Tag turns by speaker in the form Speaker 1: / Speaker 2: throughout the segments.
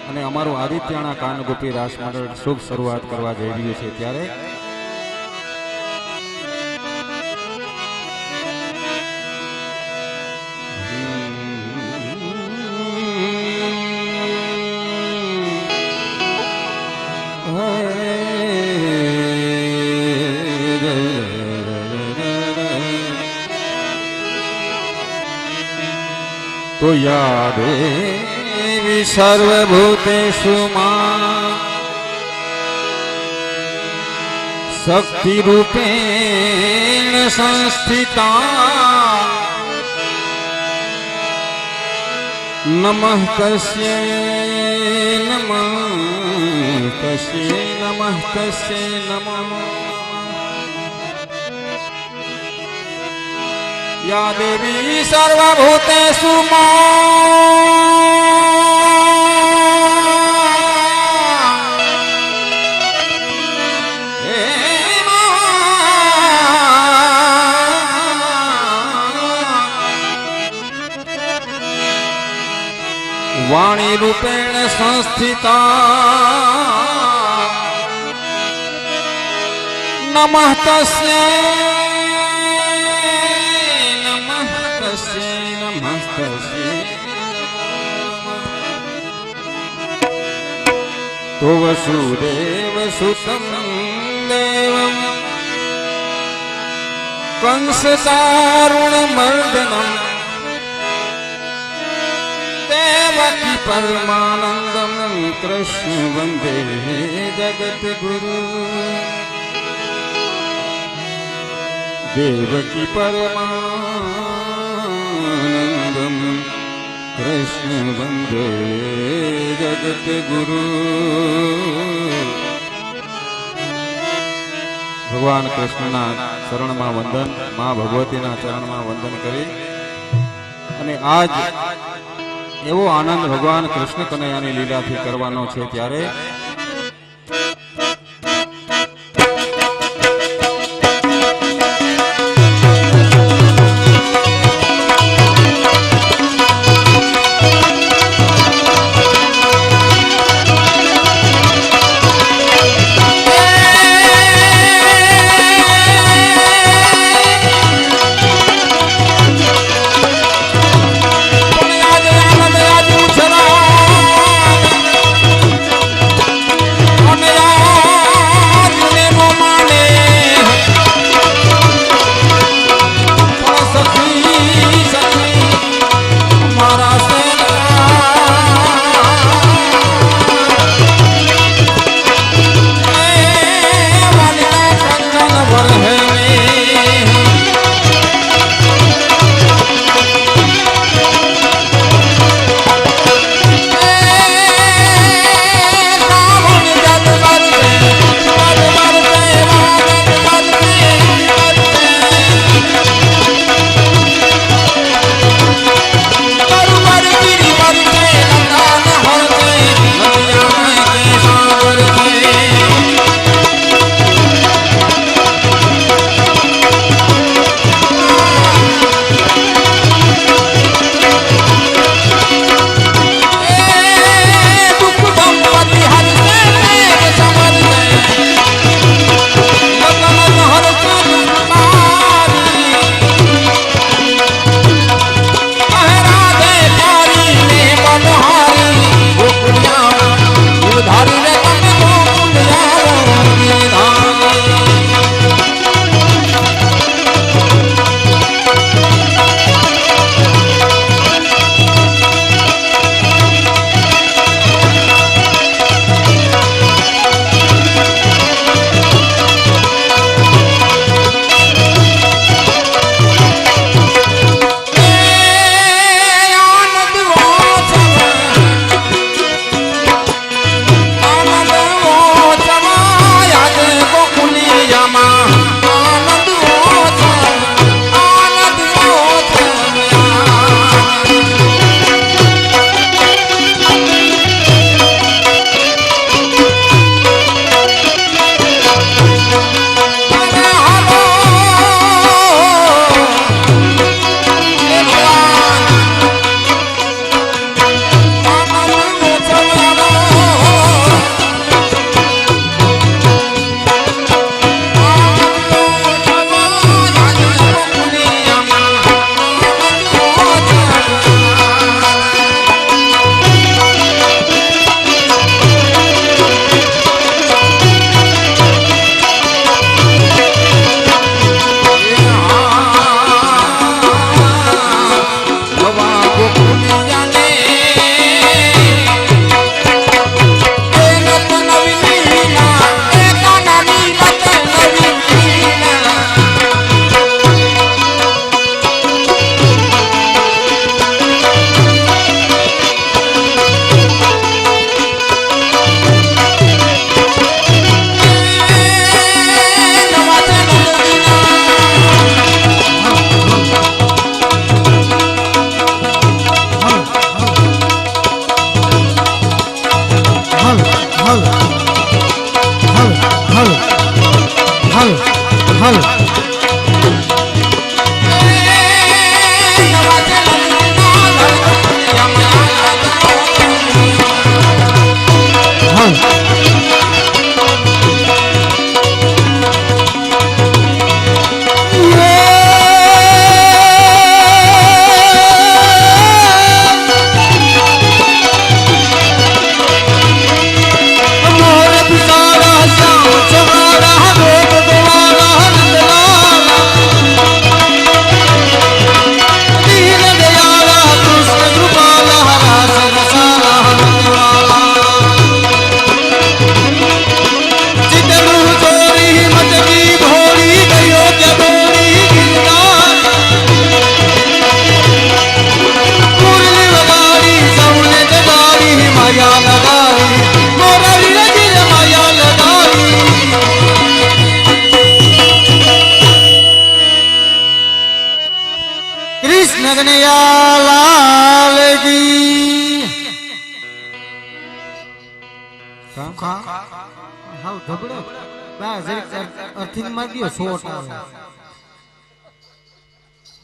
Speaker 1: અને અમારું આદિત્યાણા કાનગોપી રાસ મંડળ શુભ શરૂઆત કરવા જઈ રહ્યું છે ત્યારે तो या देवी सर्वभूतेषु मां शक्ति रूपेण संस्थिता नमः तस्यै नमः तस्यै नमः या देवी सर्वभूतेषु वाणी रूपेण संस्थिता नमः तस्यै तो वसुदेव सुतं देवं कंसदारुणमर्दनं देवकी परमानन्दं कृष्ण वन्दे जगद्गुरु देवकी परमानन्दं कृष्ण वन्दे जगत गुरु भगवान कृष्णना चरणમાં વંદન માં ભગવતીના ચરણમાં વંદન કરી અને આજ એવો આનંદ ભગવાન કૃષ્ણ કનૈયાની લીલાથી કરવાનો છે ત્યારે
Speaker 2: હલ હલ હલ હલ હલ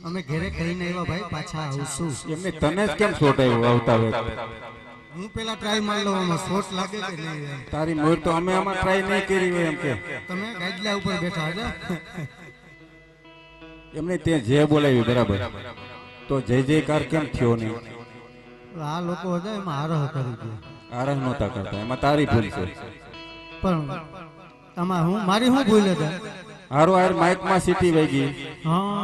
Speaker 2: અમે ઘરે કહીને આવ્યા ભાઈ પાછા આવશું
Speaker 1: એમને તને જ કેમ શોટ આવ્યો આવતા વેત
Speaker 2: હું પેલા ટ્રાય માર લઉં આમાં શોટ લાગે કે નહીં
Speaker 1: તારી મોર તો અમે આમાં ટ્રાય નહીં કરી હોય એમ કે
Speaker 2: તમે ગાડલા ઉપર બેઠા હતા
Speaker 1: એમને તે જે બોલાવ્યું બરાબર તો જય જયકાર કેમ થયો નહીં
Speaker 2: આ લોકો હતા એમાં આરહ કરી ગયા
Speaker 1: આરહ નહોતા કરતા એમાં તારી ભૂલ છે
Speaker 2: પણ આમાં હું મારી શું ભૂલ હતા
Speaker 1: હારો હાર માઇક માં સીટી વાગી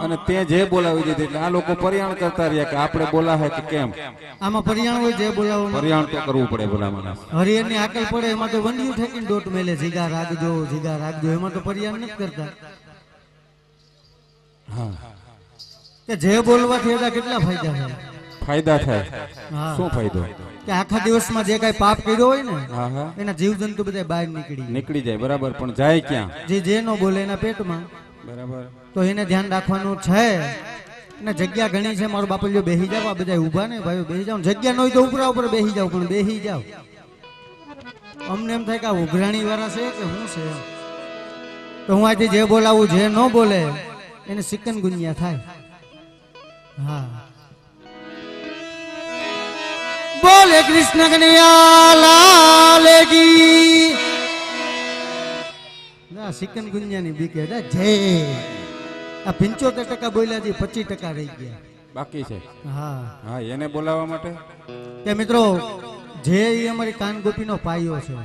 Speaker 1: અને તે જે બોલાવી દીધી એટલે આ લોકો પરિયાણ કરતા રહ્યા કે આપણે બોલાવે કે કેમ
Speaker 2: આમાં પરિયાણ હોય જે બોલાવો
Speaker 1: પરિયાણ તો કરવું પડે બોલામાં
Speaker 2: હરિયર ની આકલ પડે એમાં તો વંડિયું ઠેકીને ડોટ મેલે જીગા રાખજો એમાં તો પરિયાણ નથી કરતા
Speaker 1: હા
Speaker 2: કે જે બોલવાથી એના કેટલા ફાયદા થાય
Speaker 1: શું ફાયદો
Speaker 2: કે આખા દિવસમાં જે કઈ પાપ કર્યો હોય ને
Speaker 1: હા
Speaker 2: એના જીવજંતુ બધા બહાર નીકળી
Speaker 1: જાય બરાબર પણ જાય ક્યાં
Speaker 2: જે નો બોલે એના પેટમાં
Speaker 1: બરાબર તો
Speaker 2: એને ધ્યાન રાખવાનું છે ને જગ્યા ઘણી છે મારો બાપુ જો બેહી જાવ આ બધા ઊભા ને ભાઈ બેહી જાવ જગ્યા ન હોય તો ઉપરા ઉપર બેહી જાવ પણ બેહી જાવ અમને એમ થાય કે આ ઉઘરાણી વાળા છે કે શું છે તો હું આજથી જે બોલાવું જે ન બોલે એને સિકનગુનિયા થાય હા બોલે કૃષ્ણ કનૈયા લાલ કી ના સિકનગુનિયા ની બીકે જય આ 75% બોલ્યા છે 25% રહી ગયા
Speaker 1: બાકી છે
Speaker 2: હા
Speaker 1: હા એને બોલાવવા માટે
Speaker 2: કે મિત્રો જે અમારી કાનગોપી નો પાયો છે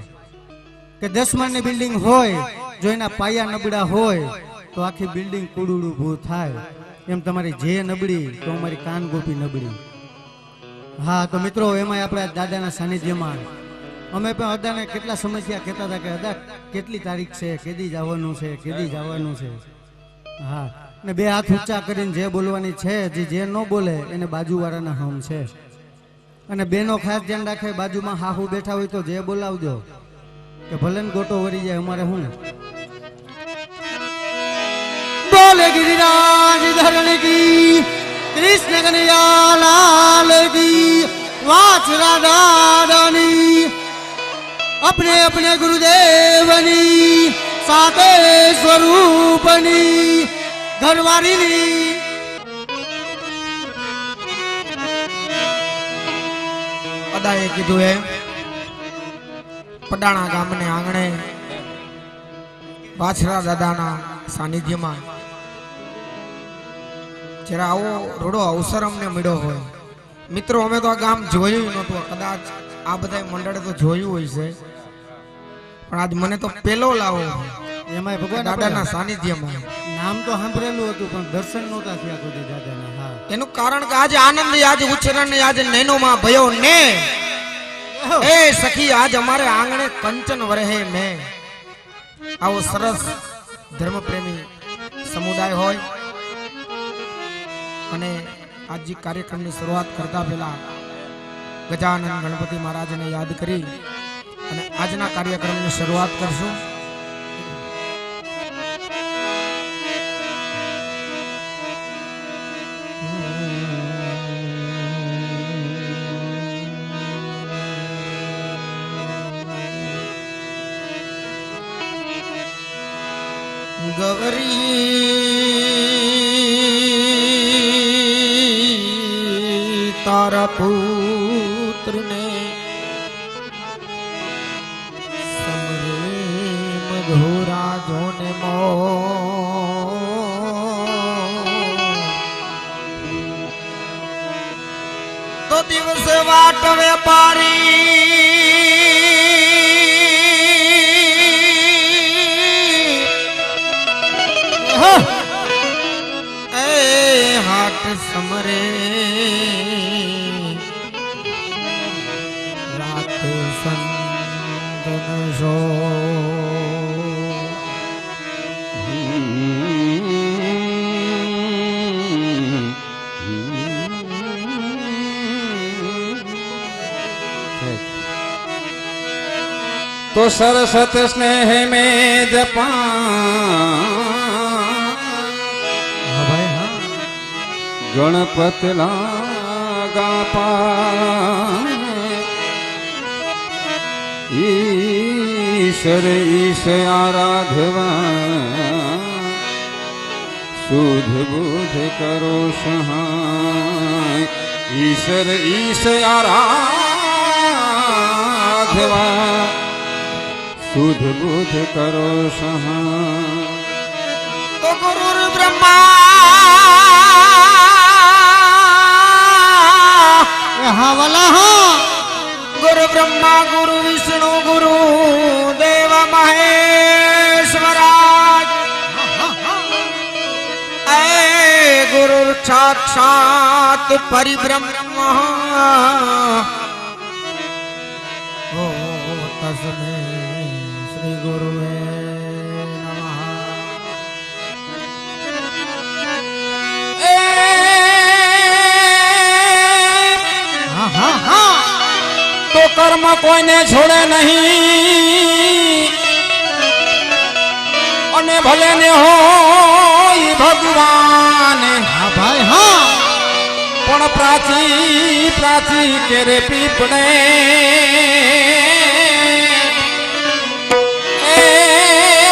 Speaker 2: કે 10 માળની બિલ્ડિંગ હોય જો એના પાયા નબળા હોય તો આખી બિલ્ડિંગ કુડુડું ઊભું થાય એમ તમારી જે નબળી તો અમારી કાનગોપી નબળી હા તો મિત્રો એમાં આપણે દાદાના સાનિધ્યમાં અમે પણ અદાને કેટલા સમસ્યા કહેતા હતા કે અદા કેટલી તારીખ છે કેદી જવાનું છે હા ને બે હાથ ઊંચા કરીને જે બોલવાની છે જે ન બોલે એને બાજુવાળાના હમ છે અને બેનો ખાસ ધ્યાન રાખે બાજુમાં હાહુ બેઠા હોય તો જે બોલાવજો કે ભલે ને ગોટો વરી જાય અમારે હું બોલે ગિરિરાજ ધરણ કી કૃષ્ણ કનૈયા લાલ કી વાછરા દાદાની अपने अपने गुरुदेवनी साते स्वरूपनी घरवारीनी અદાએ કીધું એ પડાણા ગામને આંગણે વાછરા દાદાના સાનિધ્યમાં જરા આવો રોડો અવસર અમને મળ્યો હોય મિત્રો અમે તો આ ગામ જોયું નહોતું કદાચ આ બધા મંડળે તો જોયું હોય છે પણ આજ મને તો પેલો લાવો એમાં ભગવાન દાદાના સાનિધ્યમાં નામ તો સાંભળેલું હતું પણ દર્શન નહોતા થયા કોઈ દાદાના હા એનું કારણ કે આજે આનંદ આજે ઉચ્ચરણ આજે નૈનોમાં ભયો ને એ સખી આજ અમારે આંગણે કંચન વરહે મે આવો સરસ ધર્મપ્રેમી સમુદાય હોય અને આજે કાર્યક્રમની શરૂઆત કરતા પહેલા ગજાનંદ ગણપતિ મહારાજને યાદ કરી અને આજના કાર્યક્રમની શરૂઆત કરશું
Speaker 3: ગવરી તારા પુત્ર ને સમરે મધુરા જોને મો તો દિવસે વાટ વેપારી એ હાટ સમરે રાત સંતન શો
Speaker 1: तो सरसत स्नेह में जपा
Speaker 2: હા ભાઈ હા
Speaker 1: गणपत लागा पा ईश्वर ईश आराधवा सुध बुध करो सहाय ईश्वर ईश आराधवा सुध बुध करो सहाय
Speaker 3: तो गुरु ब्रह्मा
Speaker 2: હા વાલા હા
Speaker 3: गुरु ब्रह्मा गुरु विष्णु गुरु देव महेश्वराज ऐ गुरु साक्षात परिब्रह्म
Speaker 2: ઓ તસ્મે શ્રી ગુરુવે નમઃ હા હા હા
Speaker 1: तो कर्म कोઈને छोड़े नहीं અને ભલે ને હોય ભગવાન
Speaker 2: હા ભાઈ હા
Speaker 1: પણ પ્રાચી પ્રાચી કેરે પીપળે એ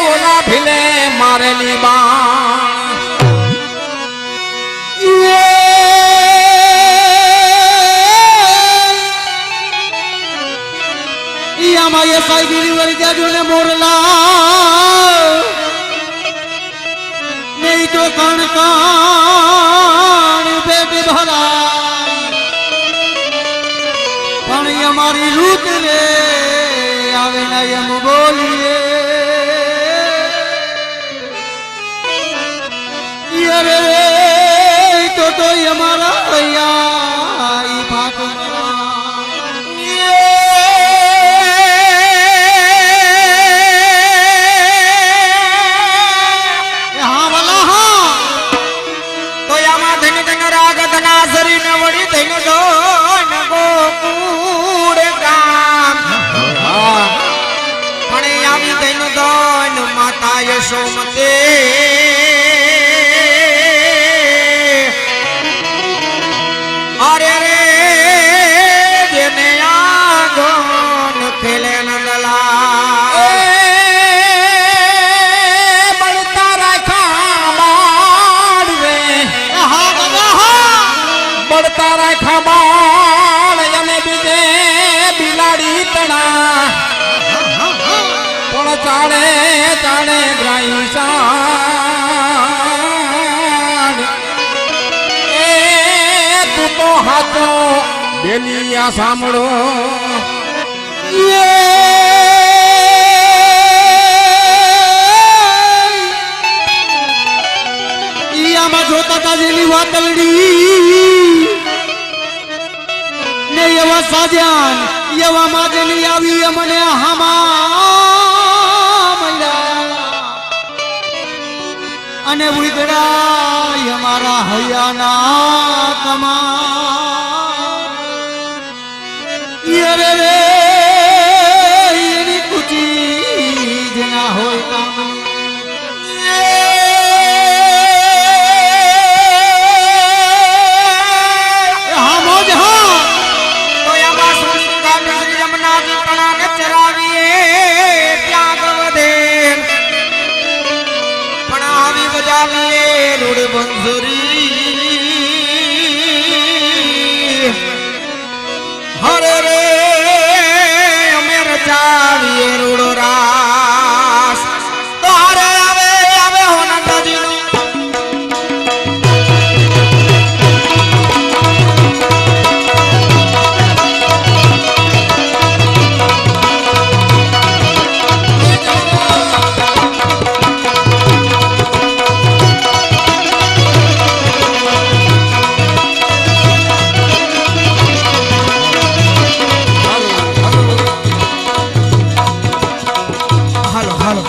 Speaker 1: ઓલા ભીલે મારેલી બાણ
Speaker 2: આમાં એ સાઈગીરી વળી જાજો ને મોરલા નહીં તો કણ કણ બેટ ભરાય પણ અમારી રૂત રે આવે ના એમ બોલીએ યરે તો અમારા અહીંયા ઈ ભાટ
Speaker 3: યશોમતે અરે રે જેને આગન ખેલે નંદલા
Speaker 1: બળતા રાખા બાળ રે
Speaker 2: હા બાબા હા
Speaker 1: બળતા રાખા બાળ અને બીજે બિલાડી તણા પણ ચાલે ચાલે ગ્રાઈ સાડ એ તું તો હાચો બેલિયા સાંભળો
Speaker 2: ઈયામાં જોતા તાજેલી વાતલડી ને એવા સાજ્યાન એવા માજેલી આવી મને હામા અને ઉઈગડા અમારા હૈયાના કમા યરે રે એની કુચી જેના હોય કામ હા મોજ હા
Speaker 3: તો આમાં સુંદર યમુના ચરાવીએ ત્યાગ વધે બંસરી હરે રે અમે રચાવીએ રૂડો રાસ તો હરે આવે આવે હોનંદજીનો હાલો હાલો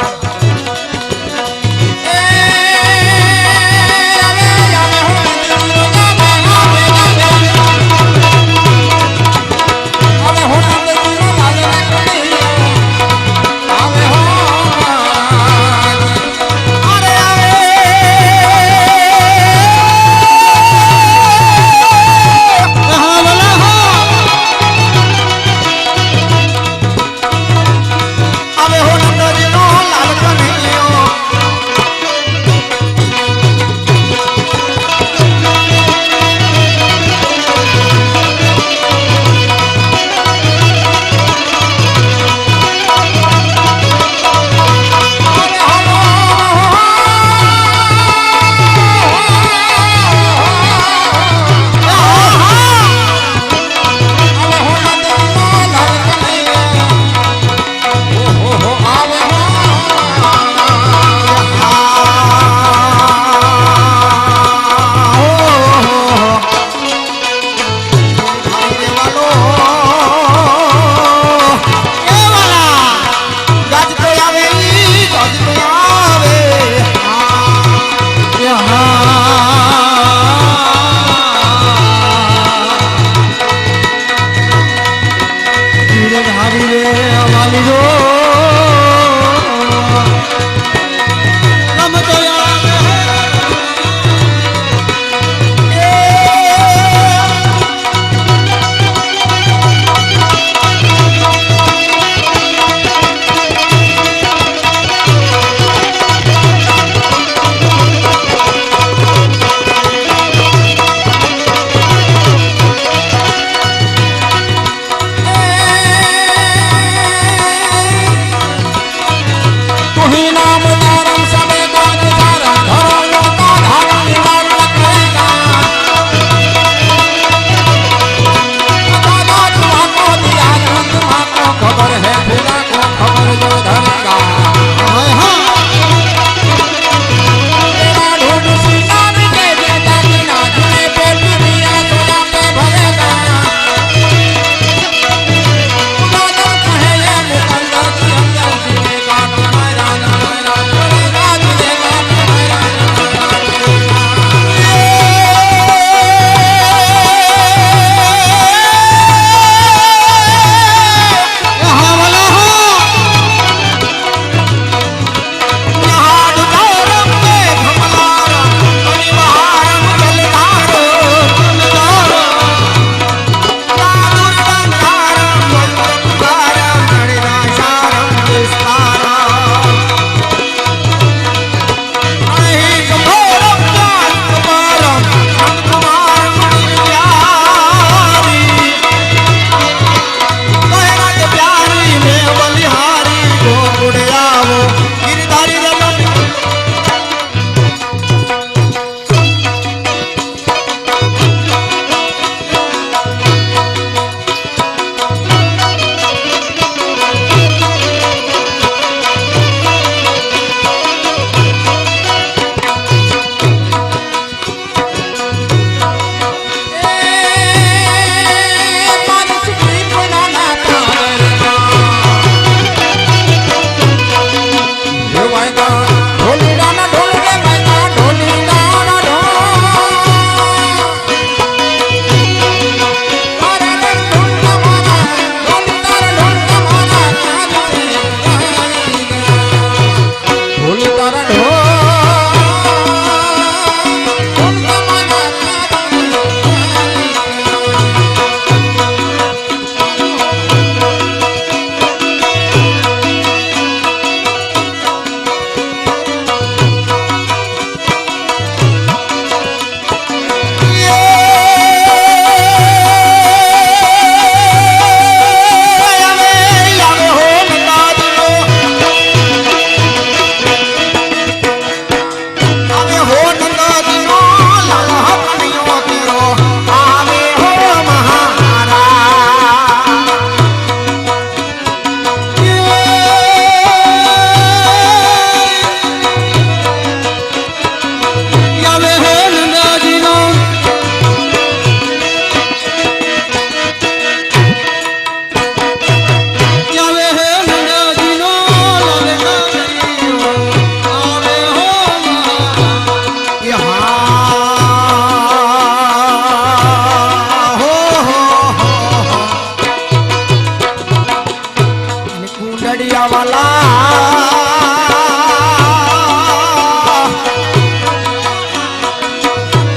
Speaker 3: મુંગડિયા વાલા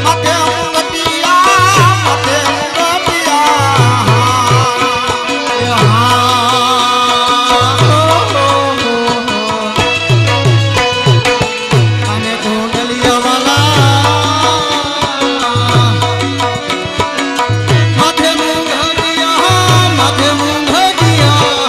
Speaker 3: માથે મુંગડિયા માથે
Speaker 2: અને કુંડલિયા વાલા માથે મુંગડિયા માથે મુંગડિયા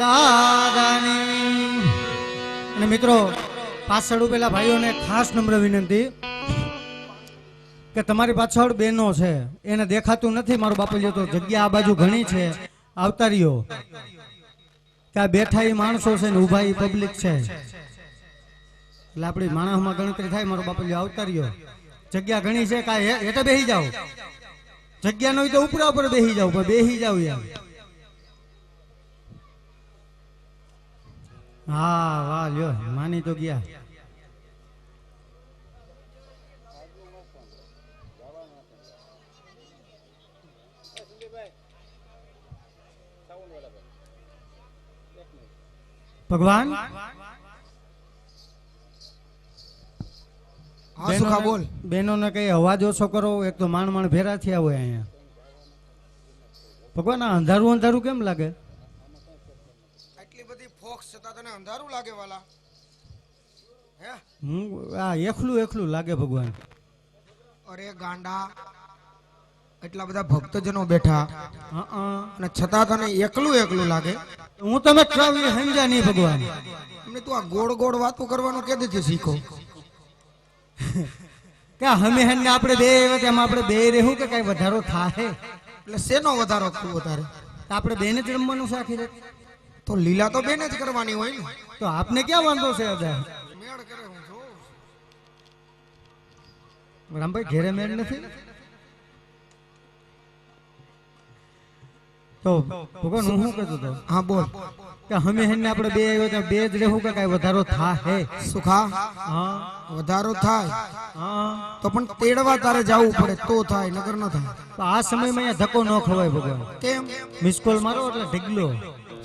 Speaker 2: દાદાની. અને મિત્રો પાછળ ઉભેલા ભાઈઓને ખાસ નમ્ર વિનંતી કે તમારી પાછળ બહેનો છે, એને દેખાતું નથી મારો બાપલિયો, તો જગ્યા આ બાજુ ઘણી છે, આવતા રહ્યો. કે આ બેઠા એ માણસો છે ને ઉભા એ પબ્લિક છે, એટલે આપણી માણસમાં ગણતરી થાય. મારો બાપલિયો આવતા રહ્યો, જગ્યા ઘણી છે. કાંઈ હેઠે બેસી જાઓ, જગ્યા ન હોય તો ઉપરા ઉપર બેસી જાવ, પણ બેસી જાવ યાર. હા વાહ લ્યો, માની તો ગયા. ભગવાન
Speaker 3: હા સુખા બોલ.
Speaker 2: બહેનોને કઈ અવાજ ઓછો કરો, એક તો માણ ભેરા થયા હોય અહીંયા. ભગવાન આ અંધારું અંધારું કેમ લાગે?
Speaker 3: આટલી બધી ફોક્સ છતાં તને અંધારું લાગે વાલા? હે
Speaker 2: આ એકલું એકલું લાગે ભગવાન.
Speaker 3: અરે ગાંડા, એટલા બધા ભક્તજનો બેઠા અને છતાં તને એકલું એકલું લાગે?
Speaker 2: હું તમે ટ્રાવેલ સમજ્યા નહીં ભગવાન.
Speaker 3: અમને તું આ ગોળ ગોળ વાતો કરવાનું કે દીધી શીખો
Speaker 2: કે હમે હને આપણે બે એમાં આપણે બે રહેવું કે કઈ વધારો થાય?
Speaker 3: એટલે શેનો વધારો તું વધારે?
Speaker 2: તો આપણે બેને જ રમવાનું છે આખી રાત.
Speaker 3: તો લીલા તો બેને જ કરવાની હોય ને.
Speaker 2: તો આપને ક્યાં વાંધો છે? અદા
Speaker 3: મેળ કરે હું જોઉં.
Speaker 2: રામભાઈ ઘેરે મેળ નથી તો ભગવાન હું શું કહેતો હતો?
Speaker 3: હા બોલ.
Speaker 2: કે હમે હને આપણે બે આવ્યો તો બે જ રહેવું કે કઈ વધારો થાય?
Speaker 3: સુખા
Speaker 2: હા
Speaker 3: વધારો થાય
Speaker 2: હા,
Speaker 3: તો પણ તેડવા તારે જવું પડે તો થાય, નગર ન થાય.
Speaker 2: તો આ સમયમાં અહીંયા ધક્કો ન ખવાય ભગવાન.
Speaker 3: કેમ?
Speaker 2: મિસ કોલ મારો એટલે ઢીગલો.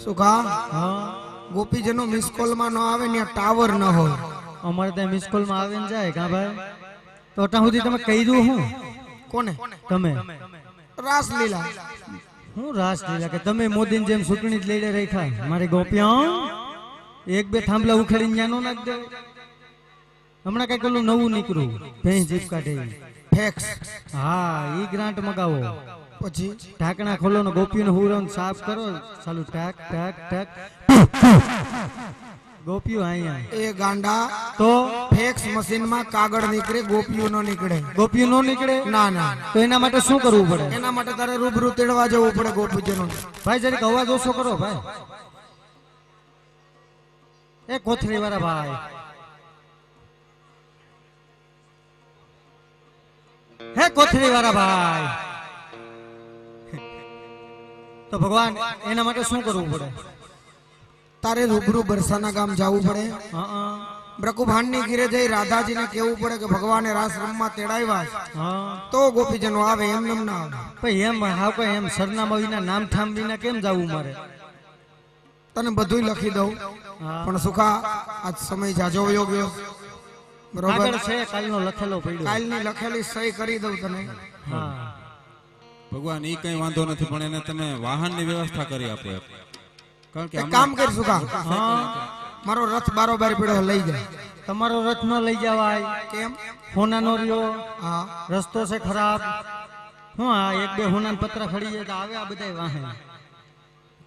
Speaker 3: સુખા
Speaker 2: હા,
Speaker 3: ગોપીજનો મિસ કોલ માં ન આવે ને ટાવર ન હોય.
Speaker 2: અમારે ત્યાં મિસ કોલ માં આવીને જાય કા ભાઈ? તો અત્યાર સુધી તમે કહ્યું હું?
Speaker 3: કોને?
Speaker 2: તમે
Speaker 3: રાસલીલા.
Speaker 2: હું રાસલીલા કે તમે મોદીની જેમ ચૂંટણી જ લઈ રાખ્યા? મારી ગોપિયા એક બે થાંભલા ઉખેડીને ન્યાનો નાખ દે. હમણાં કઈક પેલું નવું નીકળ્યું, ભેંસ જીપ કાઢે.
Speaker 3: ફેક્સ.
Speaker 2: હા, ઈ ગ્રાન્ટ મગાવો.
Speaker 3: પછી
Speaker 2: ઢાંકણા ખોલો ને ગોપીઓને હુરન સાફ કરો. ચાલુ ટાક ટાક ટાક. ગોપીઓ અહીંયા.
Speaker 3: એ ગાંડા,
Speaker 2: તો
Speaker 3: ફેક્સ મશીન માં કાગળ નીકળે, ગોપીઓ નો નીકળે.
Speaker 2: ગોપીઓ નો નીકળે?
Speaker 3: ના ના,
Speaker 2: તો એના માટે શું કરવું પડે?
Speaker 3: એના માટે તારે રૂબરૂ તેડવા જવું પડે ગોપીજનો.
Speaker 2: ભાઈ જરીક અવાજ ઓછો કરો ભાઈ. એ કોથળી વાળા ભાઈ, હે કોથળી વાળા ભાઈ. તો ભગવાન એના માટે શું કરવું પડે?
Speaker 3: તારે રૂબરૂ બરસાના ગામ જવું પડે.
Speaker 2: હા
Speaker 3: બ્રકુભાન ની ઘીરે જઈ રાધાજી ને કેવું પડે કે ભગવાને રાસ રમવા તેડાવ્યા છે.
Speaker 2: હા,
Speaker 3: તો ગોપીજનો આવે, એમ એમ ના આવે.
Speaker 2: ભાઈ એમ હાવ કઈ એમ સરનામા વિના નામ ઠામ વિના કેમ જવું મારે?
Speaker 3: તને બધું લખી દઉં,
Speaker 2: હા,
Speaker 3: પણ સુખા આજ સમય જાજો વયો ગયો. બરોબર,
Speaker 2: આગળ છે કાલનો લખેલો પડ્યો.
Speaker 3: કાલની લખેલી સહી કરી દઉં તને.
Speaker 2: હા
Speaker 1: ભગવાન ઈ કઈ વાંધો નથી, પણ એને તમે વાહનની વ્યવસ્થા કરી આપો. કારણ કે
Speaker 3: એક કામ કર સુખા,
Speaker 2: હા,
Speaker 3: મારો રથ બારોબાર પડ્યો લઈ જાય.
Speaker 2: તમારો રથ ન લઈ જવાય.
Speaker 3: કેમ?
Speaker 2: હોના નો રહ્યો,
Speaker 3: હા,
Speaker 2: રસ્તો છે ખરાબ. હું આ એક બે હોના પતરા ખડી જાય તો આવે આ બધા વાહન.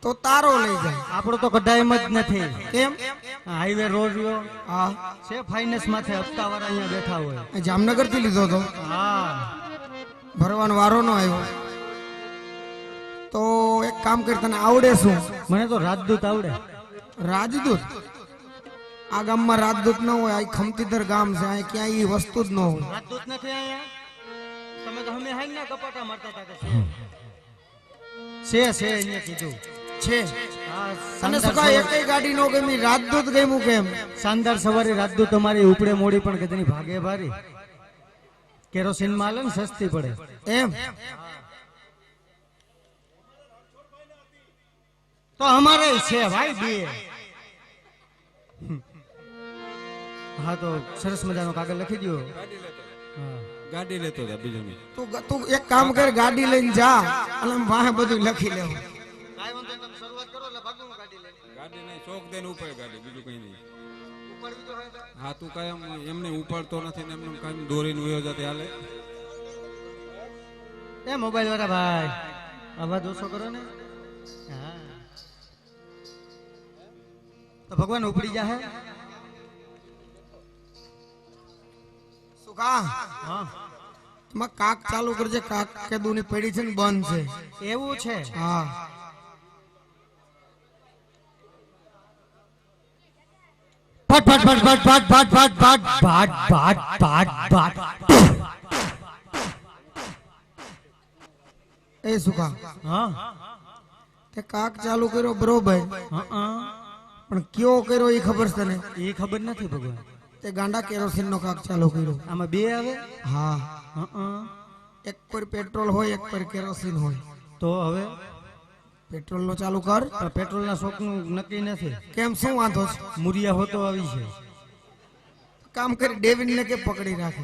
Speaker 3: તો તારો લઈ જાય.
Speaker 2: આપણો તો કઢાય એમ જ નથી.
Speaker 3: કેમ?
Speaker 2: હાઈવે રોડ રહ્યો
Speaker 3: હા,
Speaker 2: છે, ફાઇનેન્સ માથે હપ્તા વાળા અહીંયા બેઠા હોય.
Speaker 3: જામનગર થી લીધો તો
Speaker 2: હા,
Speaker 3: ભરવાનો વારો ન આવ્યો. તો એક કામ કર, તને આવડે શું?
Speaker 2: મને તો રાજદૂત આવડે.
Speaker 3: રાજદૂત? આ ગામમાં રાજદૂત ન હોય. આ ખમતીધર ગામ છે, અહીં ક્યાંય ઈ વસ્તુ જ ન હોય.
Speaker 2: રાજદૂત નથી અહીંયા. તમે તો હમે હાઈ ના કપાટા મારતા હતા કે છે અહીંયા કીધું
Speaker 3: છે.
Speaker 2: હા,
Speaker 3: અને
Speaker 2: શાનદાર
Speaker 3: સકા
Speaker 2: સવારી-
Speaker 3: એકય ગાડી નો ગમી, રાજદૂત ગમ્યું કેમ?
Speaker 2: શાનદાર સવારી રાજદૂત તમારી ઉપડે મોડી પણ કદની ભાગે ભારી. કેરોસીન માં આલે ને સસ્તી પડે
Speaker 3: એમ?
Speaker 2: તો અમારે છે ભાઈ બે. હા, તો સરસ મજાનો કાગળ લખી દો. હા,
Speaker 1: ગાડી લેતો હતા બીજું નહીં.
Speaker 3: તું એક કામ કર, ગાડી લઈને જા અને વાહે બધું લખી લેવું.
Speaker 1: ગાડી નહીં, ચોક દઈને ઉપર ગાડી, બીજું કઈ નહીં. હા, તું કાયમ એમને ઉપાડતો નથી ને એમને કાયમ દોરીને વયો જતે હાલે.
Speaker 2: એ મોબાઈલ વાળા ભાઈ અવાજ ઓછો કરો ને. હા, તો ભગવાન ઉપડી જાહે.
Speaker 3: સુખા
Speaker 2: હા
Speaker 3: માં કાક ચાલુ કરજે. કાક કે દુની પેડી છે ને બંધ છે.
Speaker 2: એવું છે.
Speaker 3: હા
Speaker 2: ફટ ફટ ફટ ફટ ફટ ફટ ફટ ફટ ફટ ફટ ફટ.
Speaker 3: એ સુખા
Speaker 2: હા
Speaker 3: તે કાક ચાલુ કર્યો બરોબર,
Speaker 2: હા
Speaker 3: પણ કયો કર્યો એ ખબર છે તને?
Speaker 2: એ ખબર નથી ભગવાન.
Speaker 3: તે ગાંડા કેરોસીન નો કાક ચાલુ કર્યો.
Speaker 2: આમાં બે આવે.
Speaker 3: હા
Speaker 2: હા
Speaker 3: એક પર પેટ્રોલ હોય, એક પર કેરોસીન હોય.
Speaker 2: તો હવે
Speaker 3: પેટ્રોલ નો ચાલુ કર.
Speaker 2: પેટ્રોલ ના શોખ નું નક્કી નથી.
Speaker 3: કેમ શું વાંધો છે?
Speaker 2: મુરિયા હોતો આવી છે.
Speaker 3: કામ કરી ડેવિડ ને કે પકડી રાખે.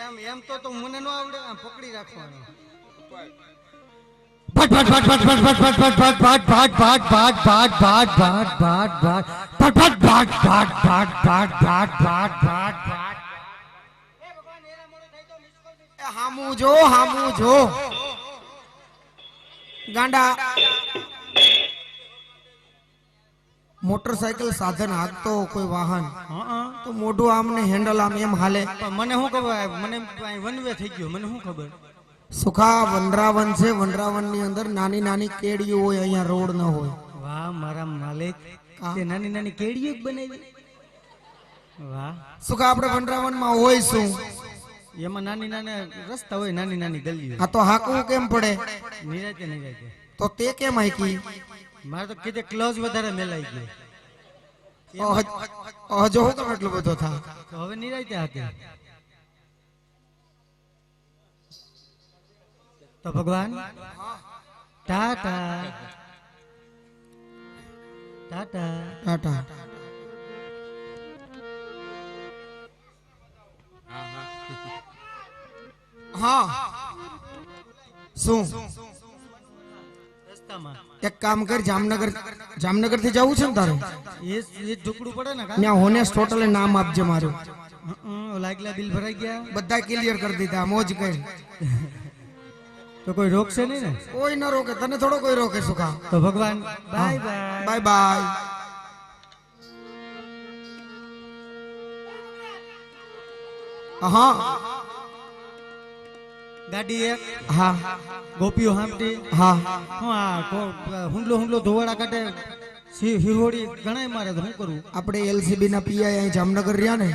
Speaker 2: એમ એમ તો મને નો આવડે. આમ પકડી રાખવાનું.
Speaker 3: હામું જો, હામું જો. ગાંડા મોટરસાયકલ સાધન હાંકતો કોઈ વાહન તો મોઢું આમ ને હેન્ડલ આમ એમ હાલે.
Speaker 2: મને શું ખબર? મને વનવે થઈ ગયો. મને શું ખબર?
Speaker 3: સુખા વનરાવન છે. વનરાવન ની અંદર નાની નાની કેડીઓ હોય, અહીંયા રોડ ન હોય.
Speaker 2: વાહ મારા માલિક, તે નાની નાની કેડીઓ જ બનાવી. વાહ
Speaker 3: સુખા આપણે વનરાવન માં હોય શું?
Speaker 2: એમાં નાની નાના રસ્તા હોય, નાની નાની ગલીઓ.
Speaker 3: આ તો હાંકવું કેમ પડે?
Speaker 2: નિરાતે નિરાતે.
Speaker 3: તો તે કેમ હાંકી?
Speaker 2: મારે તો કીધે ક્લોઝ વધારે મેલાઈ ગયો.
Speaker 3: હજો હું તમે એટલું બધો થા.
Speaker 2: તો હવે નિરાતે હાકે. તો ભગવાન ટાટા ટાટા
Speaker 3: ટાટા. હા શું
Speaker 2: રસ્તામાં
Speaker 3: એક કામ કર. જામનગર થી જવું છે ને તારે?
Speaker 2: એ ઝૂકડું પડે ને.
Speaker 3: ત્યાં હોનેસ્ટ હોટલે નામ આપજે મારું.
Speaker 2: લાગલા બિલ ભરાઈ ગયા.
Speaker 3: બધા ક્લિયર કરી દીધા. મોજ કરી.
Speaker 2: તો કોઈ રોકશે નહીં ને?
Speaker 3: કોઈ ન રોકે. તને થોડો કોઈ રોકે સુખા.
Speaker 2: તો ભગવાન બાય બાય.
Speaker 3: Bye bye. હા
Speaker 2: ગાડી એક.
Speaker 3: હા
Speaker 2: ગોપીઓ હામટી.
Speaker 3: હા
Speaker 2: હું આ હુંડલો ધોવાડા કાઢે. હિરોડી ઘણાય મારે. તો શું કરું?
Speaker 3: આપણે એલસીબી ના પીઆઈ અહીં જામનગર રહ્યા ને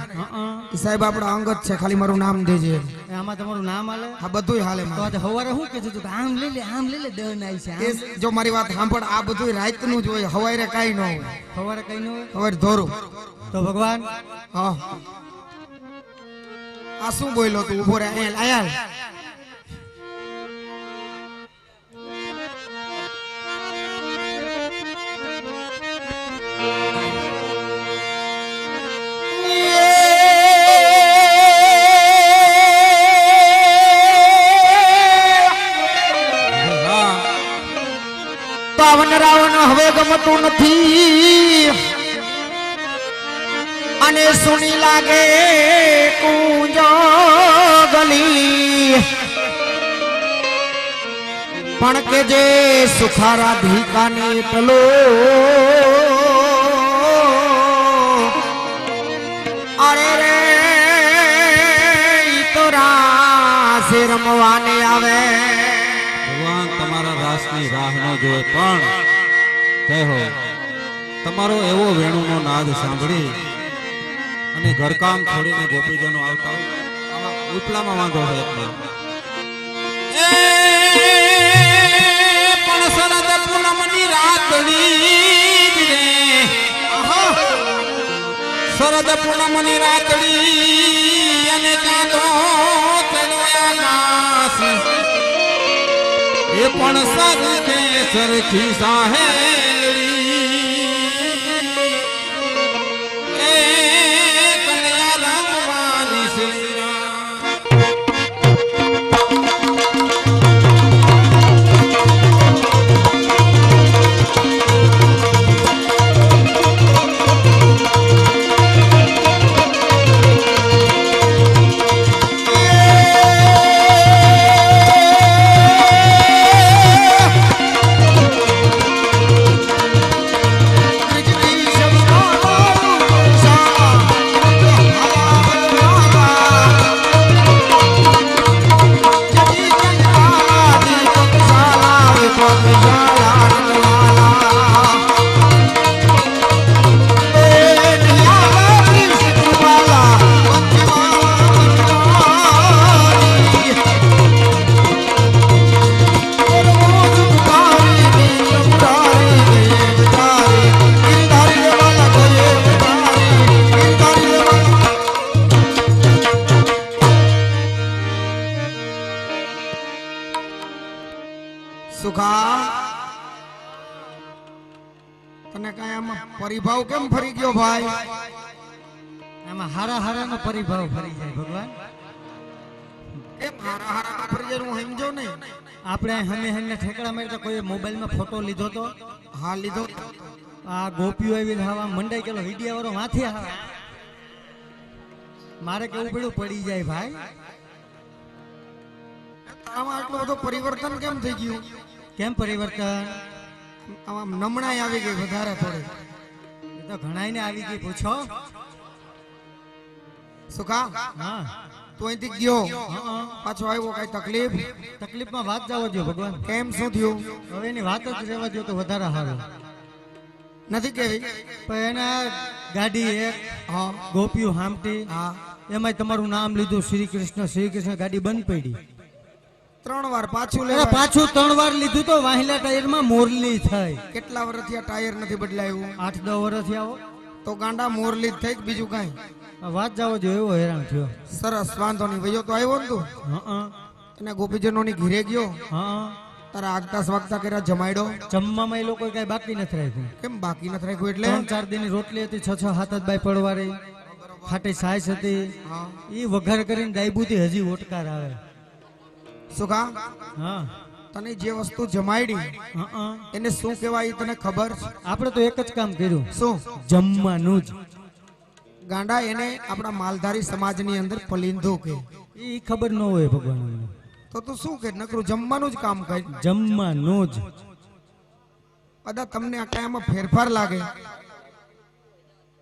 Speaker 3: એ સાહેબ આપણા અંગત છે. ખાલી મારું નામ દેજે.
Speaker 2: આમાં તમારું નામ હાલે?
Speaker 3: હા બધું હાલે.
Speaker 2: તો આજે સવારે શું કીધું તું? આમ લઈ લે, આમ લઈ લે. દન આવી છે.
Speaker 3: જો મારી વાત સાંભળ, આ બધું રાત નું જ હોય. હવારે કઈ ન હોય.
Speaker 2: સવારે કઈ ન હોય.
Speaker 3: હવારે ધોરું.
Speaker 2: તો ભગવાન
Speaker 3: હા આ શું બોલ્યો તું? ઉભો રહે. આયા રાવણ હવે ગમતું નથી અને સુની લાગે કુંજો ગલી. પણ કે જે સુખારા ભીકાની પેલો અરે રે ઈ તો રાસે રમવાને આવે.
Speaker 1: ભગવાન તમારા રાસની રાહ ન જોવે, પણ જય હો તમારો એવો વેણુનો નાદ સાંભળી અને ઘરકામ છોડીને ગોપીજનો આવતા હોય. આમાં ઉપલામાં વાંધો છે એટલે પણ શરદ પૂનમની રાતડી રે. શરદ પૂનમની રાતડી અને ચાંદો ચડ્યા એ પણ સરખે સરખી સાહેલી એ કન્યા રમવાની શિરા.
Speaker 3: સુખા તને કઈ આમાં પરિભાવ કેમ ફરી ગયો ભાઈ?
Speaker 2: આમાં હારા હારાનો પરિભાવ ફરી જાય ભગવાન.
Speaker 3: કેમ હારા હારા ફરી જાય હું સમજો નહીં.
Speaker 2: આપણે હમે હમને ઠેકડા મારી તો કોઈ મોબાઈલમાં ફોટો લીધો તો
Speaker 3: હા લીધો.
Speaker 2: આ ગોપીઓ આવી હવા મંડાઈ ગયેલો વિડિયા વાળો માથે આવે. મારે કેવું પડ્યું પડી જાય ભાઈ.
Speaker 3: આમાં આટલું બધું પરિવર્તન કેમ થઈ ગયું?
Speaker 2: કેમ પરિવર્તન?
Speaker 3: આમાં નમણાઈ આવી ગઈ વધારે થોડી.
Speaker 2: એ તો ઘણાઈને આવી ગઈ પૂછો.
Speaker 3: સુખા
Speaker 2: હા
Speaker 3: તું અહીંથી ગયો
Speaker 2: હા.
Speaker 3: પાછો આવ્યો કઈ તકલીફ?
Speaker 2: તકલીફમાં વાત જવો જો ભગવાન.
Speaker 3: કેમ શું થયું?
Speaker 2: હવે એની વાત જ રહેવા જો તો વધારે સારું.
Speaker 3: નથી કેવી?
Speaker 2: પણ એના ગાડી એક
Speaker 3: હા
Speaker 2: ગોપીઓ હામટી
Speaker 3: હા
Speaker 2: એમાં તમારું નામ લીધું શ્રી કૃષ્ણ ગાડી બંધ પડી.
Speaker 3: 3 વાર પાછું
Speaker 2: અરે
Speaker 3: લેવા.
Speaker 2: પાછું 3 વાર લીધું તો વાહિલા ટાયરમાં મોરલી થઈ.
Speaker 3: કેટલા વર્ષથી આ ટાયર નથી બદલાયું?
Speaker 2: 8-10 વર્ષથી આવો
Speaker 3: તો ગાંડા મોરલી જ થઈ કે બીજું કઈ?
Speaker 2: આ વાત જાવો જો એવો હેરાન થયો.
Speaker 3: સરસ વાંધો નહીં. વયો તો આવ્યો ને તું
Speaker 2: હા
Speaker 3: અને ગોપીજનોની ઘીરે ગયો.
Speaker 2: હા
Speaker 3: તારા આગતા સ્વાગતા કર્યા, જમાડ્યો.
Speaker 2: જમવામાં એ લોકો કઈ બાકી નથી રાખ્યું.
Speaker 3: કેમ બાકી નથી રાખ્યું એટલે?
Speaker 2: 3-4 દિનની રોટલી હતી, 6-7 જ બાય પડવા રહી. ખાટી સાઈસ હતી
Speaker 3: હા
Speaker 2: એ વઘાર કરીને ડાયબુતી હજી ઓટકાર આવે.
Speaker 3: સુખા
Speaker 2: હા
Speaker 3: તને જે વસ્તુ જમાડી
Speaker 2: હા
Speaker 3: એને શું કહેવાય એ તને ખબર છે?
Speaker 2: આપણે તો એક જ કામ કર્યું,
Speaker 3: શું?
Speaker 2: જમવાનું જ.
Speaker 3: ગાંડા એને આપણા માલધારી સમાજની અંદર પલિંધો કે.
Speaker 2: એ ખબર ન હોય ભગવાન.
Speaker 3: તો તું શું કે નકરું જમવાનું જ કામ કર.
Speaker 2: જમવાનું જ.
Speaker 3: બધા તમને આ કાયમાં ફેરફાર લાગે.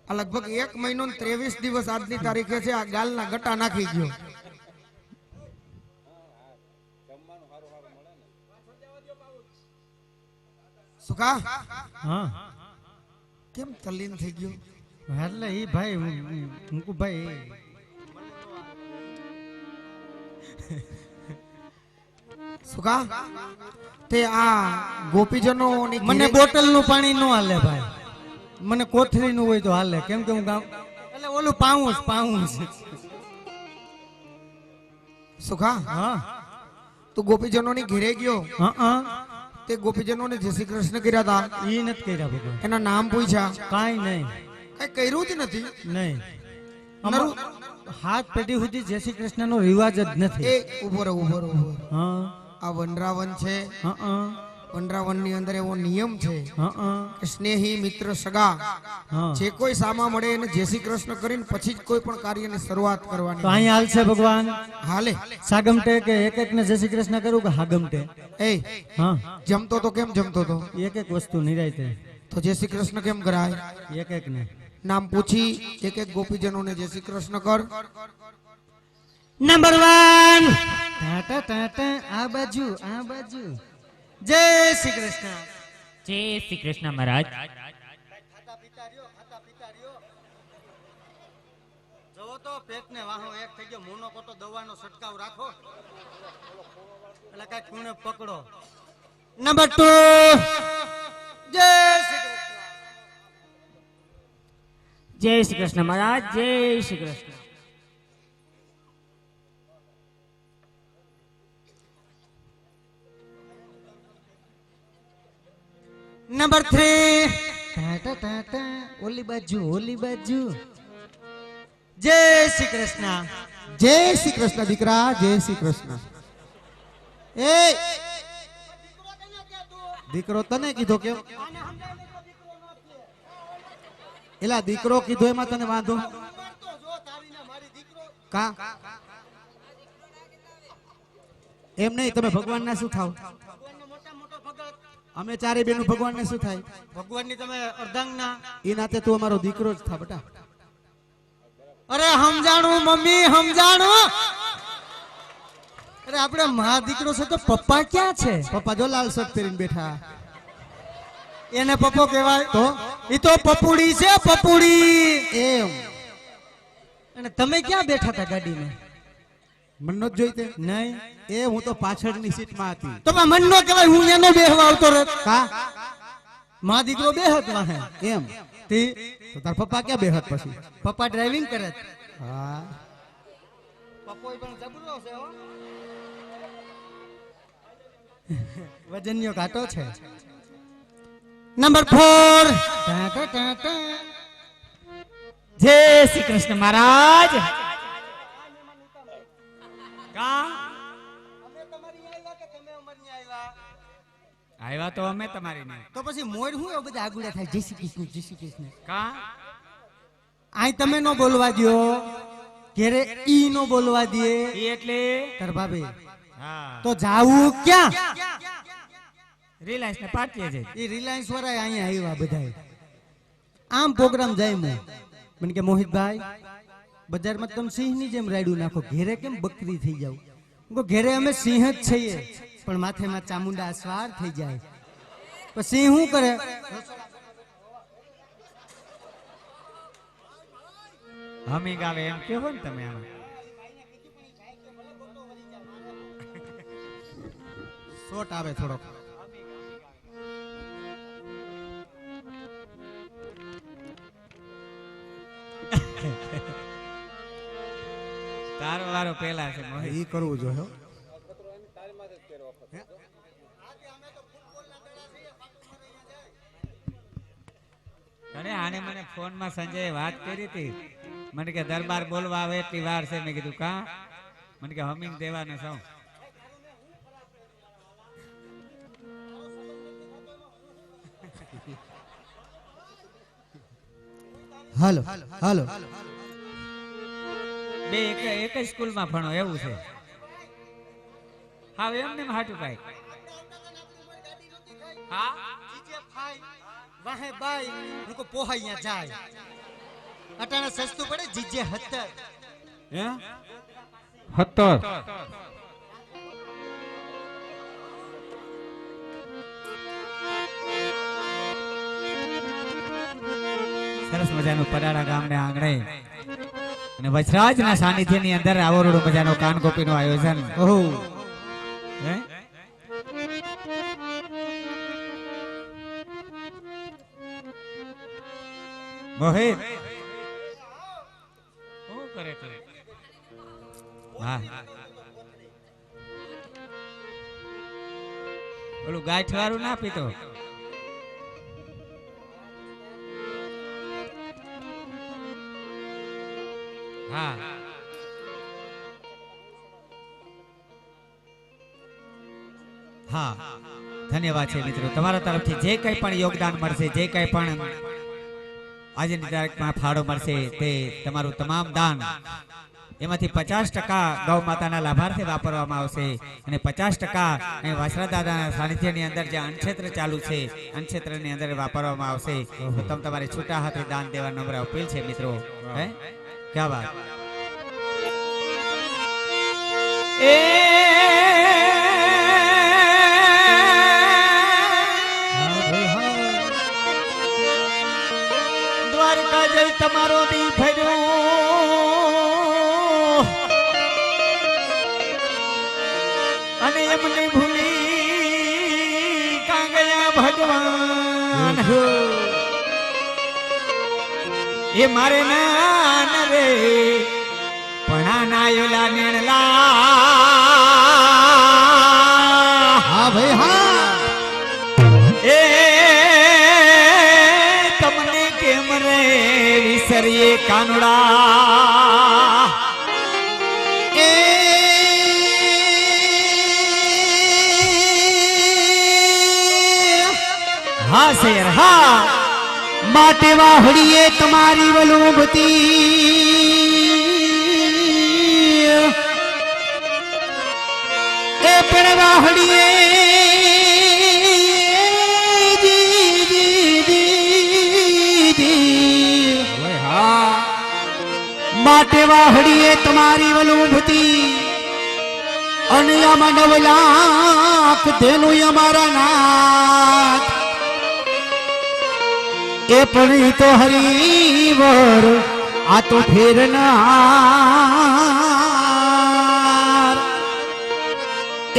Speaker 3: આ લગભગ 1 મહિનો ને 23 દિવસ આજની તારીખે છે. આ ગાલના ગટા નાખી ગયો. સુખા
Speaker 2: હા
Speaker 3: કેમ તલ્લીન થઈ ગયો?
Speaker 2: એટલે એ ભાઈ મુકુ ભાઈ
Speaker 3: સુખા તે આ ગોપીજનો
Speaker 2: મને બોટલનું પાણી ન હાલે ભાઈ. મને કોથળીનું હોય તો હાલે. કેમ કે હું ગામ એટલે ઓલું પાઉં
Speaker 3: સુખા
Speaker 2: હા
Speaker 3: તું ગોપીજનોની ઘેરે ગયો.
Speaker 2: હા
Speaker 3: તે ગોપીજનોને જય શ્રી કૃષ્ણ કર્યા હતા.
Speaker 2: એ નથી કર્યા ભગવાન.
Speaker 3: એના નામ પૂછ્યા?
Speaker 2: કાંઈ નહીં
Speaker 3: કઈ કર્યું જ નથી.
Speaker 2: નહીં. અમારું હાથ પેઢી સુધી જય શ્રી કૃષ્ણ નો રિવાજ જ નથી.
Speaker 3: એ ઉભો રહો.
Speaker 2: હા
Speaker 3: આ વનરાવન છે.
Speaker 2: હા
Speaker 3: વનરાવન ની અંદર એવો નિયમ છે
Speaker 2: હા
Speaker 3: કે સ્નેહી મિત્ર સગા
Speaker 2: હા.
Speaker 3: જે કોઈ સામા મળે એને જય શ્રી કૃષ્ણ કરીને પછી જ કોઈ પણ કાર્યની શરૂઆત
Speaker 2: તો
Speaker 3: કરવાની.
Speaker 2: અહીંયા હાલશે ભગવાન?
Speaker 3: હાલે.
Speaker 2: સાગમટે કે એક ને જય શ્રી કૃષ્ણ કરું કે હાગમટે?
Speaker 3: એ
Speaker 2: હા
Speaker 3: જમતો તો કેમ જમતો તો?
Speaker 2: એક વસ્તુ નિરાયતે.
Speaker 3: તો જય શ્રી કૃષ્ણ કેમ કરાય?
Speaker 2: એક ને
Speaker 3: નામ પૂછી એક ગોપીજનોને જય શ્રી કૃષ્ણ કર.
Speaker 2: નંબર 1 ટાટા ટાટા આ બાજુ જય શ્રી કૃષ્ણ.
Speaker 4: જય શ્રી કૃષ્ણ મહારાજ.
Speaker 2: જોવો તો પેટને વાહો એક થઈ ગયો. મોનો કોટો દવાનો છટકાવ રાખો એટલે કઈ ખૂણે પકડો. નંબર 2 જય શ્રી કૃષ્ણ.
Speaker 4: જય શ્રી કૃષ્ણ મહારાજ. જય શ્રી કૃષ્ણ.
Speaker 2: નંબર 3 ટાટા ટાટા ઓલી બાજુ જય શ્રી કૃષ્ણ.
Speaker 5: જય શ્રી કૃષ્ણ દીકરા, જય શ્રી કૃષ્ણ. એ દીકરો તને કીધો કેમ? એલા દીકરો કીધો એમાં તને વાંધો કા? એમ નહીં, તમે ભગવાન ના શું થાવ? અમે ચારે બેનું ભગવાન ને શું થાય?
Speaker 2: ભગવાનની તમે અર્ધાંગના.
Speaker 5: એ નાતે તું અમારો દીકરો જ થા બેટા.
Speaker 2: અરે સમજાણું મમ્મી સમજાણું. અરે આપણે મા દીકરો છે તો પપ્પા ક્યાં છે?
Speaker 5: પપ્પા જો લાલ શર્ટ પહેરીને બેઠા.
Speaker 2: એને પપ્પો કહેવાય
Speaker 5: તો
Speaker 2: ઈ તો પપુડી છે, પપુડી.
Speaker 5: એમ
Speaker 2: અને તમે ક્યાં બેઠા હતા ગાડીમાં?
Speaker 5: મન નો જોઈતે
Speaker 2: નહીં.
Speaker 5: એ હું તો પાછળની સીટમાં હતી.
Speaker 2: તો મન નો કહેવાય. હું એનો બેહવા આવતો રહે.
Speaker 5: કા
Speaker 2: મા દીકરો બેહત વાહે.
Speaker 5: એમ
Speaker 2: તે
Speaker 5: તો તાર પપ્પા ક્યાં બેહત પછી?
Speaker 2: પપ્પા ડ્રાઇવિંગ કરે.
Speaker 5: હા
Speaker 2: પપ્પો પણ જબરો છે હો. વજનનો ઘાટો છે. નંબર 4.
Speaker 4: જય શ્રી કૃષ્ણ મહારાજ. કા આવ્યા તો અમે તમારી નહીં.
Speaker 2: તો પછી મોર હું એવું બધા આગુડા થાય જય શ્રી કૃષ્ણ જય શ્રી કૃષ્ણ.
Speaker 4: કા
Speaker 2: આય તમે નો બોલવા દ્યો, ઘેરે ઈ નો બોલવા દે
Speaker 4: ઈ એટલે
Speaker 2: તાર ભાભી.
Speaker 4: હા
Speaker 2: તો જાવું ક્યાં?
Speaker 4: રિલાયન્સ ને પાટીએ છે.
Speaker 2: એ રિલાયન્સ વાળા અહીંયા આવ્યા બધાય. આમ પ્રોગ્રામ જાય મને કે મોહિતભાઈ બજારમાં તમે સિંહની જેમ રાયડું નાખો, ઘેરે કેમ બકરી થઈ જાવ? હું કહું, ઘેરે અમે સિંહ જ છીએ પણ માથેમાં ચામુંડા અસવાર થઈ જાય. પણ સિંહ શું કરે?
Speaker 4: હમી ગાવે એમ કેવો ને તમે આમાં.
Speaker 2: શોટ આવે થોડો.
Speaker 4: તારો વારો પેલા છે મોહિત.
Speaker 5: ઈ કરવું જોઈએ.
Speaker 4: અરે આને મને ફોન માં સંજય વાત કરી હતી, મને કે દરબાર બોલવા આવે એટલી વાર છે. મેં કીધું કા? મને કે હમીંગ દેવાના સૌ.
Speaker 2: હાલો હાલો.
Speaker 4: બે એક જ સ્કૂલ માં ભણો એવું છે. હા એમને હાટું કાઈ. હા
Speaker 2: વાહે બાઈ લોકો પોહાઈયા જાય. અટાણે સસ્તું પડે જીજે 17.
Speaker 1: હે 17.
Speaker 4: સરસ મજાનું પડાળા ગામને આંગણે અને વજરાજના સાનિધ્યની અંદર આવરોડો મજાનો કાનગોપીનું આયોજન.
Speaker 2: ઓહો
Speaker 4: હે મોહિત શું કરે તું? હા ઓલું ગાંઠ વાળું ના પીતો. હા હા ધન્યવાદ છે મિત્રો તમારા તરફથી જે કંઈ પણ યોગદાન મળશે, જે કંઈ પણ આજની તારીખમાં ફાળો મળશે તે તમારું તમામ દાન એમાંથી 50% ગૌ માતાના લાભાર્થે વાપરવામાં આવશે અને 50% એ વાસરા દાદાના સાનિધ્યની અંદર જે અન્નક્ષેત્ર ચાલુ છે અન્નક્ષેત્રની અંદર વાપરવામાં આવશે. તો તમે તમારે છૂટા હાથે દાન દેવા નમ્ર અપીલ છે મિત્રો. હે ક્યાં વાત. દ્વારકા જઈ તમારો દી ભર્યો અને એમને ભૂલી કા ગયા ભગવાન. એ મારે નાન રે પણ નાયલા નેણલા.
Speaker 2: હા ભાઈ હા.
Speaker 4: એ તમને કેમ રે વિસરીએ કાનુડા.
Speaker 2: એ
Speaker 4: હા શેર હા
Speaker 2: માટે વાહડીએ તમારી વલુમતી એ પણ વાહડીએ માટે વાહડીએ તમારી વલુમતી અને આમાં 9 લાખ ધેનું અમારા નાથ. એ પણ તો હરિવર આ તો ફેરનાર.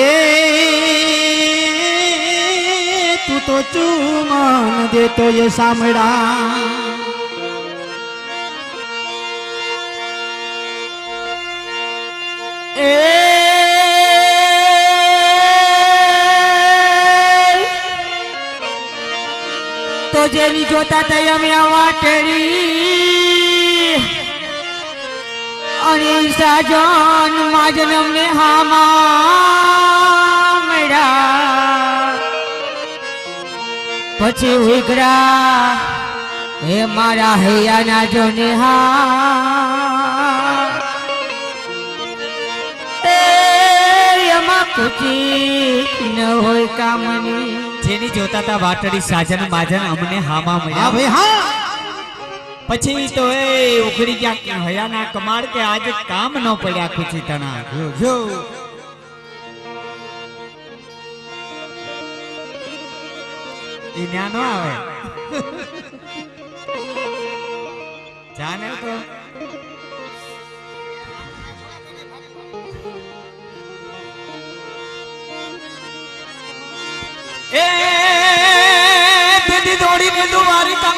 Speaker 2: એ તું તો ચુમન દેતો એ સામડા.
Speaker 4: એ
Speaker 6: જેની જોતા તઈ અમે વાટેરી અને સાજન માજન અમને હામા મળ્યા પછી ઉઘરા હે મારા હૈયાના જોને હા એ એમાં ખુશી ન હોય કામની
Speaker 4: જેની જોતા તા વાટડી સાજન માજન અમને હામાં
Speaker 5: હા
Speaker 4: મળ્યા
Speaker 5: ભાઈ હા
Speaker 4: પછી તો એ ઉઘડી ગયા હયાના કમાડ કે આજે કામ ન પડ્યા ખુશી તણા
Speaker 5: જો જો
Speaker 4: ઈ ન્યા નો આવે જાને તો એ દીદી દોડી ને દુવારી કામ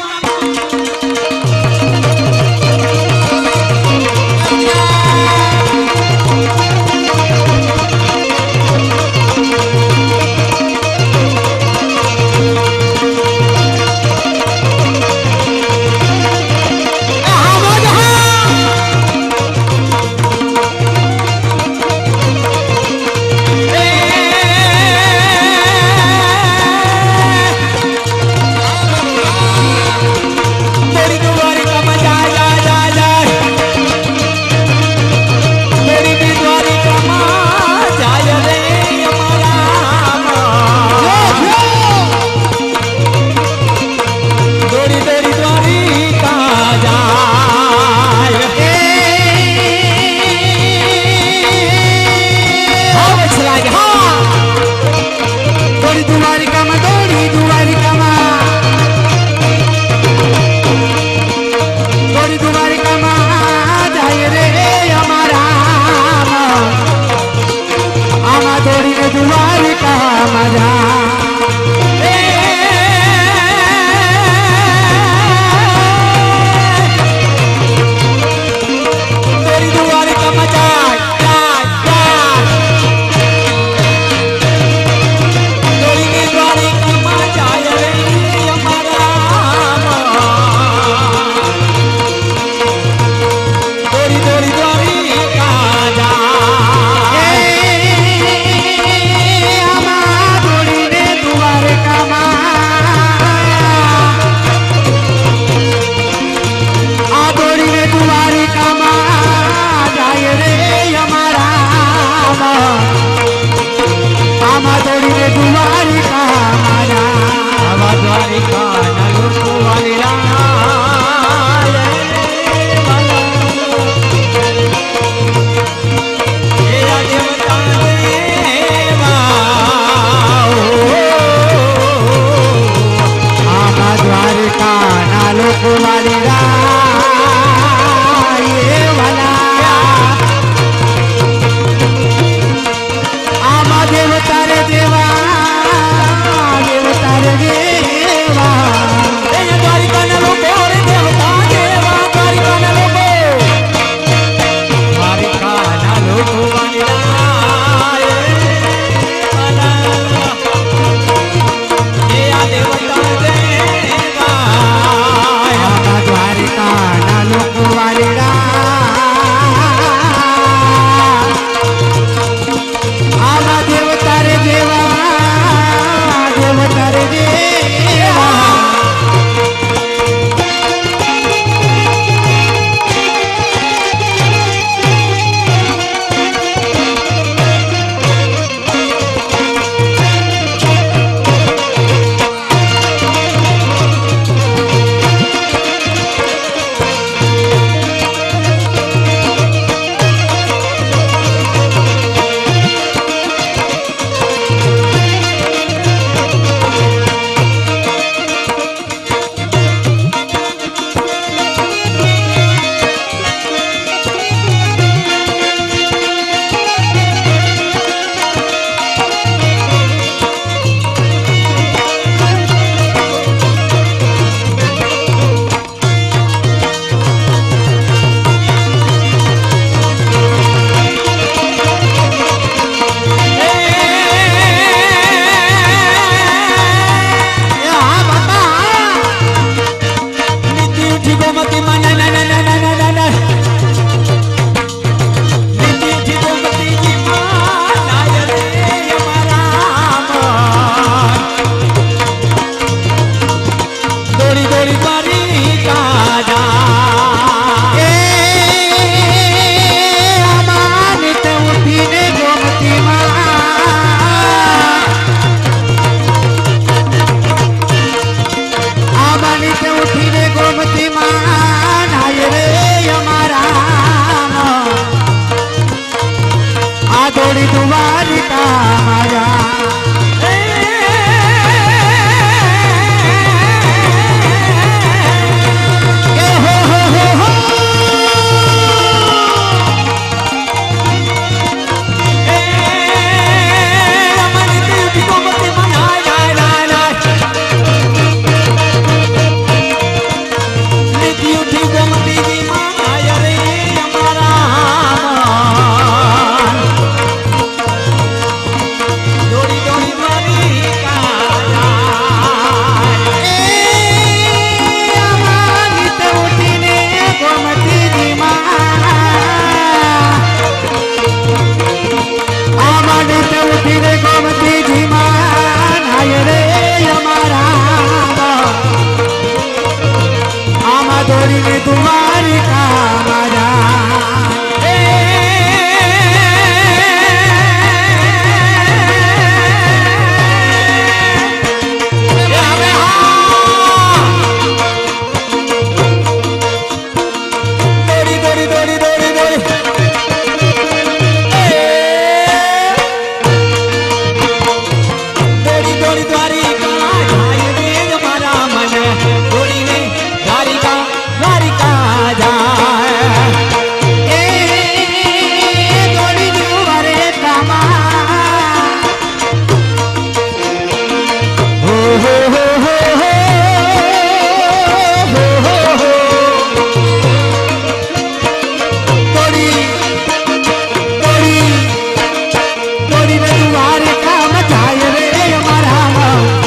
Speaker 4: દોડી દ્વારિકા જાય રે મારા મન દોડીને દ્વારિકા દ્વારિકા જાય
Speaker 6: એ દોડી જુવારે કામા હો હો હો હો હો દોડીને દ્વારિકા જાય રે મારા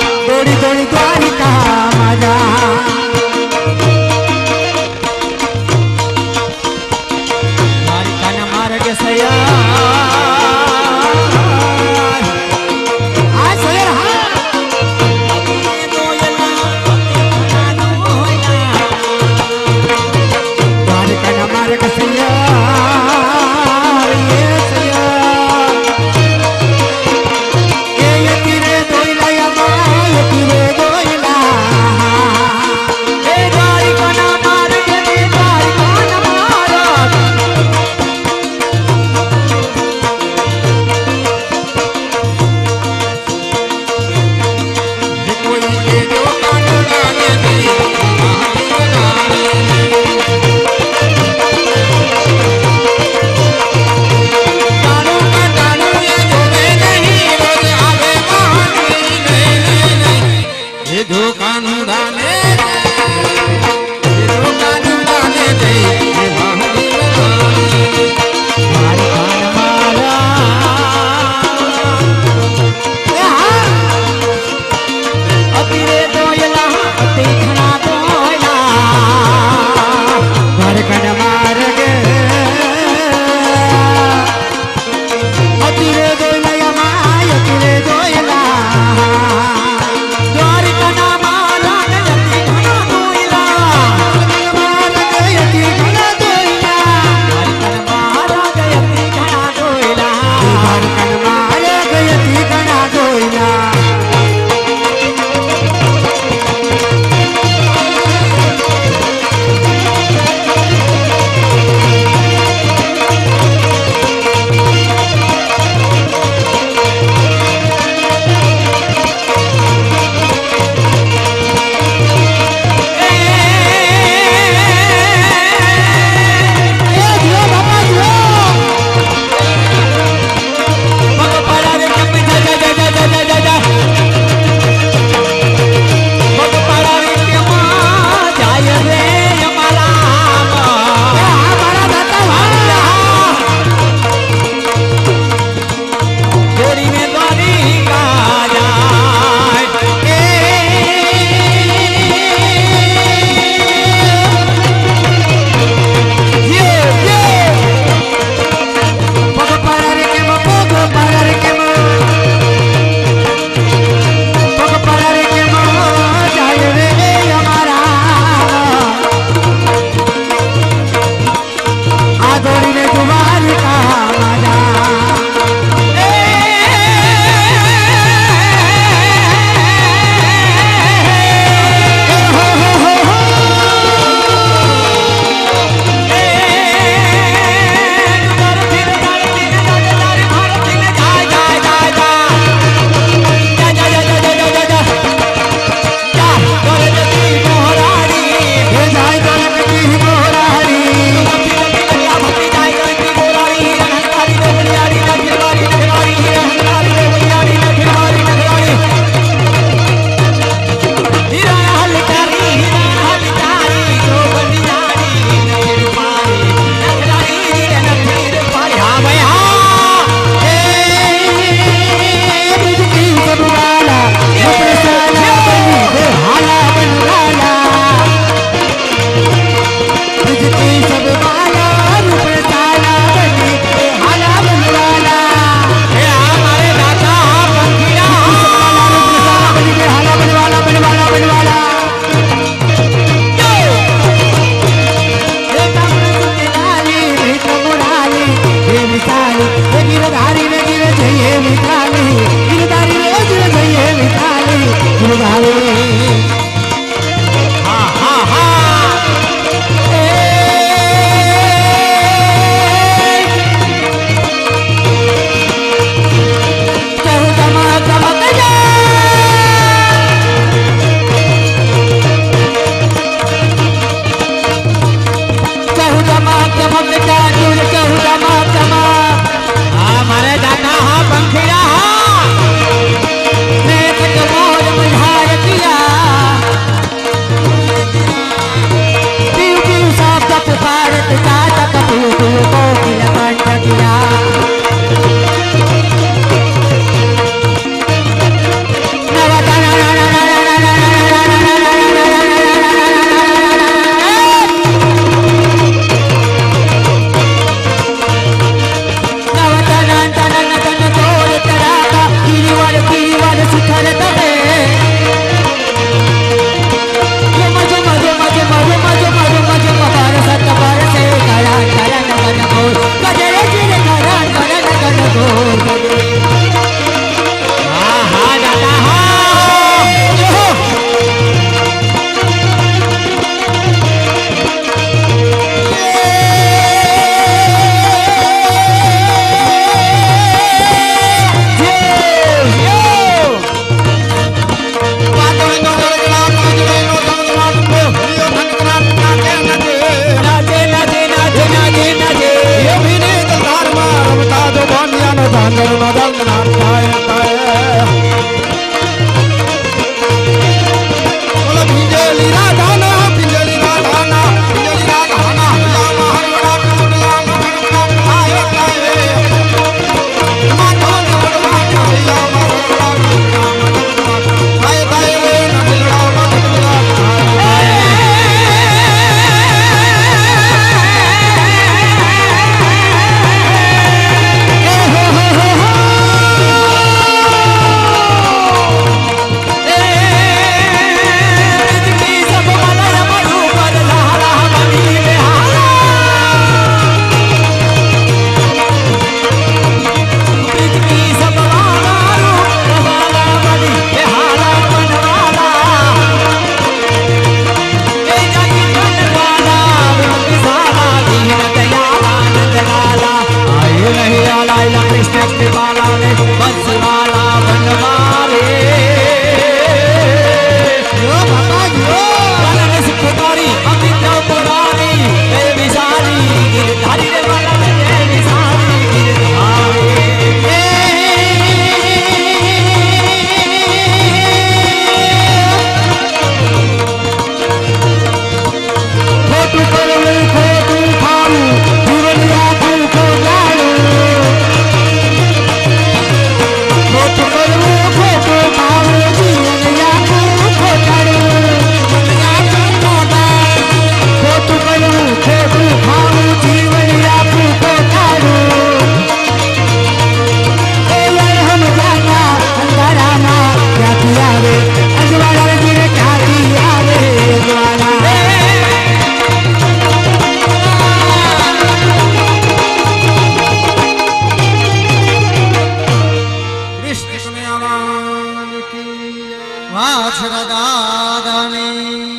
Speaker 2: વાછર દાદાની